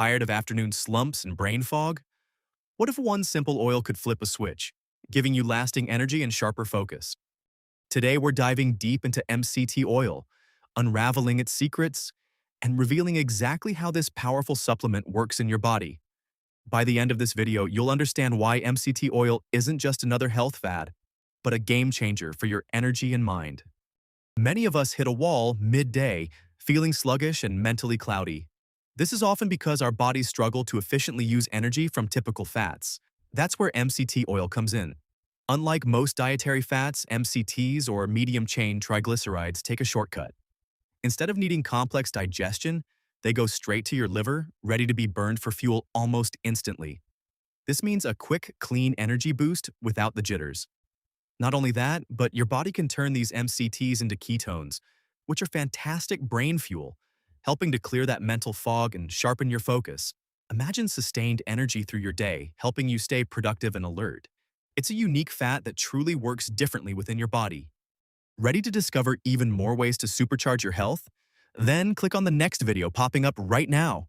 tired of afternoon slumps and brain fog? What if one simple oil could flip a switch, giving you lasting energy and sharper focus? Today, we're diving deep into MCT oil, unraveling its secrets, and revealing exactly how this powerful supplement works in your body. By the end of this video, you'll understand why MCT oil isn't just another health fad, but a game changer for your energy and mind. Many of us hit a wall midday, feeling sluggish and mentally cloudy. This is often because our bodies struggle to efficiently use energy from typical fats. That's where MCT oil comes in. Unlike most dietary fats, MCTs or medium-chain triglycerides take a shortcut. Instead of needing complex digestion, they go straight to your liver, ready to be burned for fuel almost instantly. This means a quick, clean energy boost without the jitters. Not only that, but your body can turn these MCTs into ketones, which are fantastic brain fuel, helping to clear that mental fog and sharpen your focus. Imagine sustained energy through your day, helping you stay productive and alert. It's a unique fat that truly works differently within your body. Ready to discover even more ways to supercharge your health? Then click on the next video popping up right now.